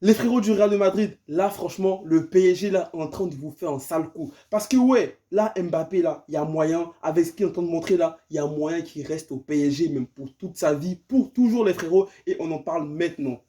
Les frérots du Real de Madrid, là, franchement, le PSG, là, est en train de vous faire un sale coup. Parce que, ouais, là, Mbappé, là, il y a moyen, avec ce qu'il est en train de montrer, là, il y a moyen qu'il reste au PSG, même pour toute sa vie, pour toujours, les frérots, et on en parle maintenant.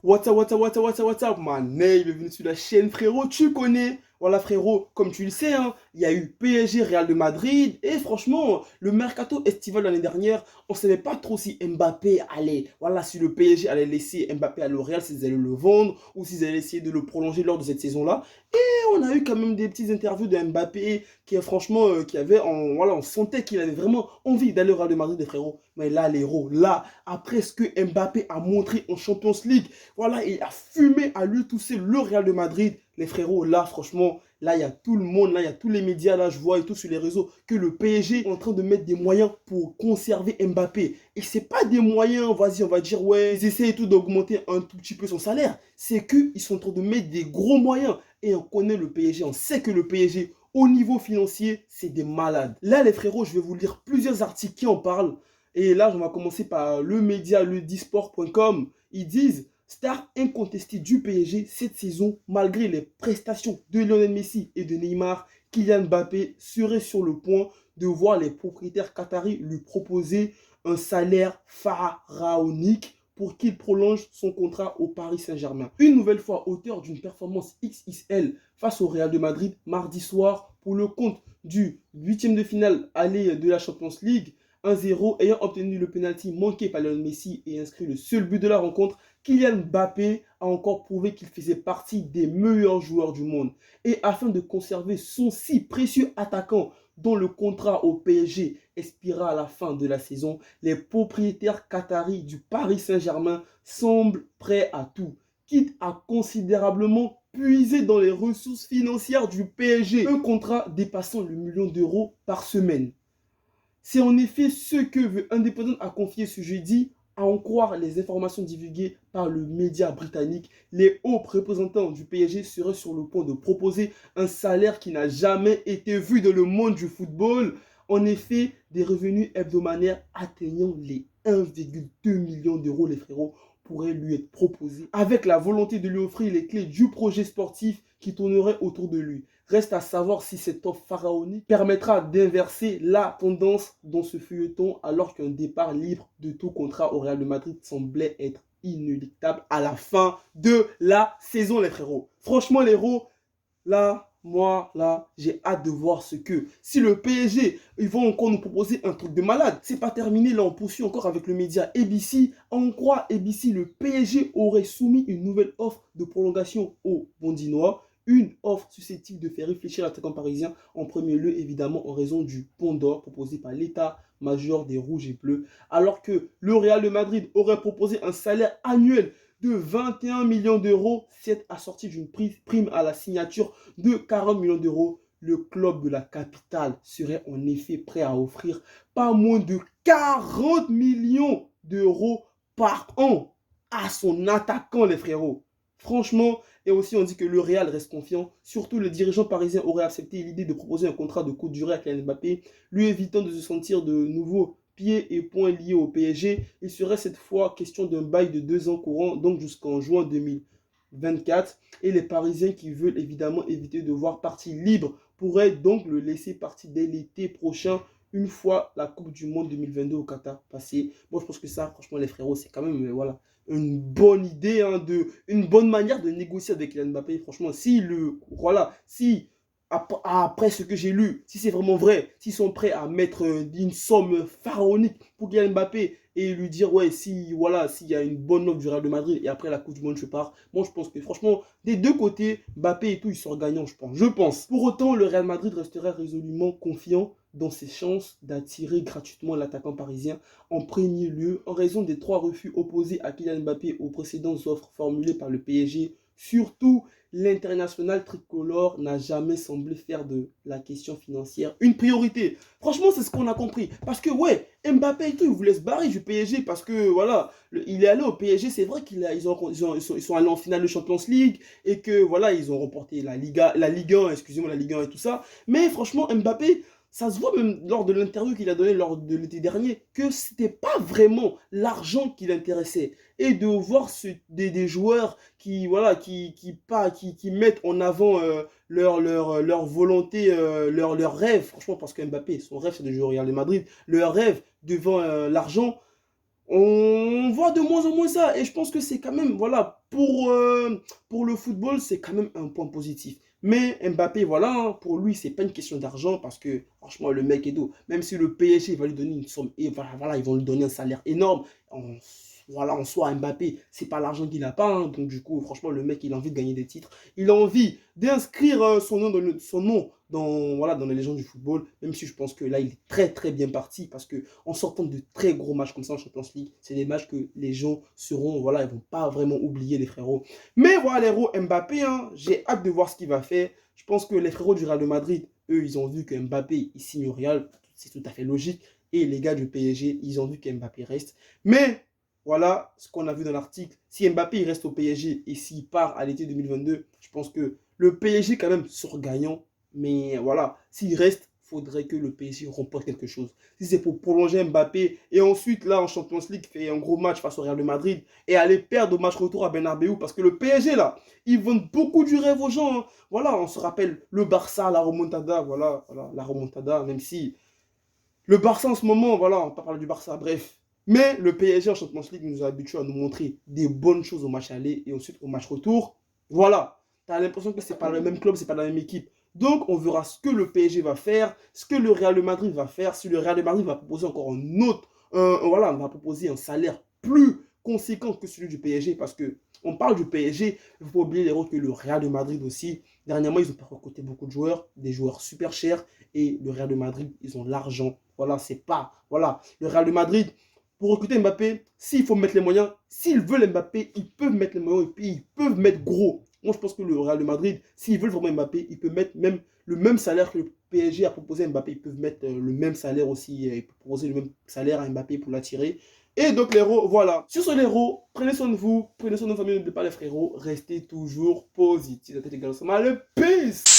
What's up, man? Ney, bienvenue sur la chaîne, frérot. Tu connais? Voilà, frérot, comme tu le sais, hein, il y a eu PSG, Real de Madrid. Et franchement, le mercato estival l'année dernière, on ne savait pas trop si Mbappé allait. Voilà, si le PSG allait laisser Mbappé à le Real, s'ils allaient le vendre ou s'ils allaient essayer de le prolonger lors de cette saison-là. Et on a eu quand même des petites interviews de Mbappé qui, franchement, qui avait, voilà, on sentait qu'il avait vraiment envie d'aller au Real de Madrid, les frérots. Mais là, les héros, là, après ce que Mbappé a montré en Champions League, voilà, il a fumé à lui tout seul le Real de Madrid. Les frérots, là, franchement, là, il y a tout le monde, là, il y a tous les médias, là, je vois et tout sur les réseaux, que le PSG est en train de mettre des moyens pour conserver Mbappé. Et c'est pas des moyens, vas-y, on va dire, ouais, ils essaient tout d'augmenter un tout petit peu son salaire. C'est qu'ils sont en train de mettre des gros moyens. Et on connaît le PSG, on sait que le PSG, au niveau financier, c'est des malades. Là, les frérots, je vais vous lire plusieurs articles qui en parlent. Et là, on va commencer par le média, le disport.com. Ils disent: star incontesté du PSG cette saison, malgré les prestations de Lionel Messi et de Neymar, Kylian Mbappé serait sur le point de voir les propriétaires qataris lui proposer un salaire pharaonique pour qu'il prolonge son contrat au Paris Saint-Germain. Une nouvelle fois auteur d'une performance XXL face au Real de Madrid mardi soir pour le compte du huitième de finale aller de la Champions League, 1-0, ayant obtenu le penalty manqué par Lionel Messi et inscrit le seul but de la rencontre, Kylian Mbappé a encore prouvé qu'il faisait partie des meilleurs joueurs du monde. Et afin de conserver son si précieux attaquant dont le contrat au PSG expira à la fin de la saison, les propriétaires qataris du Paris Saint-Germain semblent prêts à tout, quitte à considérablement puiser dans les ressources financières du PSG, un contrat dépassant le million d'euros par semaine. C'est en effet ce que The Independent a confié ce jeudi. À en croire les informations divulguées par le média britannique, les hauts représentants du PSG seraient sur le point de proposer un salaire qui n'a jamais été vu dans le monde du football. En effet, des revenus hebdomadaires atteignant les 1,2 million d'euros, les frérots, pourraient lui être proposés, avec la volonté de lui offrir les clés du projet sportif qui tournerait autour de lui. Reste à savoir si cette offre pharaonique permettra d'inverser la tendance dans ce feuilleton, alors qu'un départ libre de tout contrat au Real de Madrid semblait être inéluctable à la fin de la saison, les frérots. Franchement, les héros, là, moi, là, j'ai hâte de voir ce que... Si le PSG, ils vont encore nous proposer un truc de malade. C'est pas terminé, là, on poursuit encore avec le média ABC. On croit ABC, le PSG aurait soumis une nouvelle offre de prolongation aux Bondinois. Une offre susceptible de faire réfléchir l'attaquant parisien, en premier lieu, évidemment, en raison du pont d'or proposé par l'état-major des Rouges et Bleus. Alors que le Real de Madrid aurait proposé un salaire annuel de 21 millions d'euros, c'est assorti d'une prime à la signature de 40 millions d'euros. Le club de la capitale serait en effet prêt à offrir pas moins de 40 millions d'euros par an à son attaquant, les frérots. Franchement, et aussi on dit que le Real reste confiant. Surtout, le dirigeant parisien aurait accepté l'idée de proposer un contrat de courte durée à Kylian Mbappé, lui évitant de se sentir de nouveau pieds et poings liés au PSG. Il serait cette fois question d'un bail de 2 ans courant, donc jusqu'en juin 2024. Et les Parisiens qui veulent évidemment éviter de voir partie libre pourraient donc le laisser partir dès l'été prochain, une fois la Coupe du Monde 2022 au Qatar passée. Moi, je pense que ça, franchement, les frérots, c'est quand même, voilà, une bonne idée, hein, une bonne manière de négocier avec Kylian Mbappé. Franchement, voilà, si après ce que j'ai lu, si c'est vraiment vrai, s'ils sont prêts à mettre une somme pharaonique pour Kylian Mbappé et lui dire, ouais, si voilà, s'il y a une bonne offre du Real de Madrid et après la Coupe du Monde, je pars. Moi, je pense que franchement, des deux côtés, Mbappé et tout, ils sont gagnants, je pense. Je pense. Pour autant, le Real Madrid resterait résolument confiant dans ses chances d'attirer gratuitement l'attaquant parisien en premier lieu en raison des 3 refus opposés à Kylian Mbappé aux précédentes offres formulées par le PSG. Surtout, l'international tricolore n'a jamais semblé faire de la question financière une priorité. Franchement, c'est ce qu'on a compris. Parce que, ouais, Mbappé et tout, il voulait se barrer du PSG parce que, voilà, il est allé au PSG. C'est vrai ils sont allés en finale de Champions League et que, voilà, ils ont remporté la Ligue 1, excusez-moi, la Ligue 1 et tout ça. Mais franchement, Mbappé, ça se voit même lors de l'interview qu'il a donnée lors de l'été dernier, que c'était pas vraiment l'argent qui l'intéressait. Et de voir des joueurs qui, voilà, qui mettent en avant leur volonté, leur rêve, franchement, parce que Mbappé, son rêve, c'est de jouer au Real de Madrid, leur rêve devant l'argent, on voit de moins en moins ça. Et je pense que c'est quand même, voilà, pour le football, c'est quand même un point positif. Mais Mbappé, voilà, hein, pour lui, c'est pas une question d'argent parce que, franchement, le mec est doux. Même si le PSG va lui donner une somme, et voilà, ils vont lui donner un salaire énorme. Voilà, en soi, Mbappé, c'est pas l'argent qu'il a pas, hein. Donc, du coup, franchement, le mec, il a envie de gagner des titres. Il a envie d'inscrire son nom dans, voilà, dans les légendes du football. Même si je pense que là, il est très, très bien parti parce que en sortant de très gros matchs comme ça en Champions League, c'est des matchs que les gens seront, voilà, ils vont pas vraiment oublier les frérots. Mais voilà, les héros Mbappé, hein, j'ai hâte de voir ce qu'il va faire. Je pense que les frérots du Real de Madrid, eux, ils ont vu que Mbappé, il signe au Real. C'est tout à fait logique. Et les gars du PSG, ils ont vu que Mbappé reste. Mais voilà ce qu'on a vu dans l'article. Si Mbappé il reste au PSG et s'il part à l'été 2022, je pense que le PSG quand même sort gagnant. Mais voilà, s'il reste, il faudrait que le PSG remporte quelque chose. Si c'est pour prolonger Mbappé et ensuite, là, en Champions League, faire un gros match face au Real de Madrid et aller perdre au match retour à Bernabeu, parce que le PSG, là, ils vendent beaucoup du rêve aux gens, hein. Voilà, on se rappelle le Barça, la remontada, voilà, la remontada, même si le Barça en ce moment, voilà, on ne va pas parler du Barça, bref. Mais le PSG en Champions League nous a habitués à nous montrer des bonnes choses au match aller et ensuite au match retour. Voilà, tu as l'impression que ce n'est pas le même club, c'est pas la même équipe. Donc, on verra ce que le PSG va faire, ce que le Real de Madrid va faire, si le Real de Madrid va proposer encore un autre, voilà, on va proposer un salaire plus conséquent que celui du PSG, parce que on parle du PSG, il ne faut pas oublier les rôles que le Real de Madrid aussi. Dernièrement, ils ont pas recruté beaucoup de joueurs, des joueurs super chers, et le Real de Madrid, ils ont l'argent. Voilà, c'est pas, voilà, le Real de Madrid, pour recruter Mbappé, s'il faut mettre les moyens, s'ils veulent Mbappé, ils peuvent mettre les moyens et puis ils peuvent mettre gros. Moi, je pense que le Real de Madrid, s'ils veulent vraiment Mbappé, ils peuvent mettre même le même salaire que le PSG a proposé à Mbappé. Ils peuvent mettre le même salaire aussi, ils peuvent proposer le même salaire à Mbappé pour l'attirer. Et donc, les héros, voilà. Sur ce, les héros, prenez soin de vous, prenez soin de votre famille, n'oubliez pas les frérots, restez toujours positifs. C'était également le peace!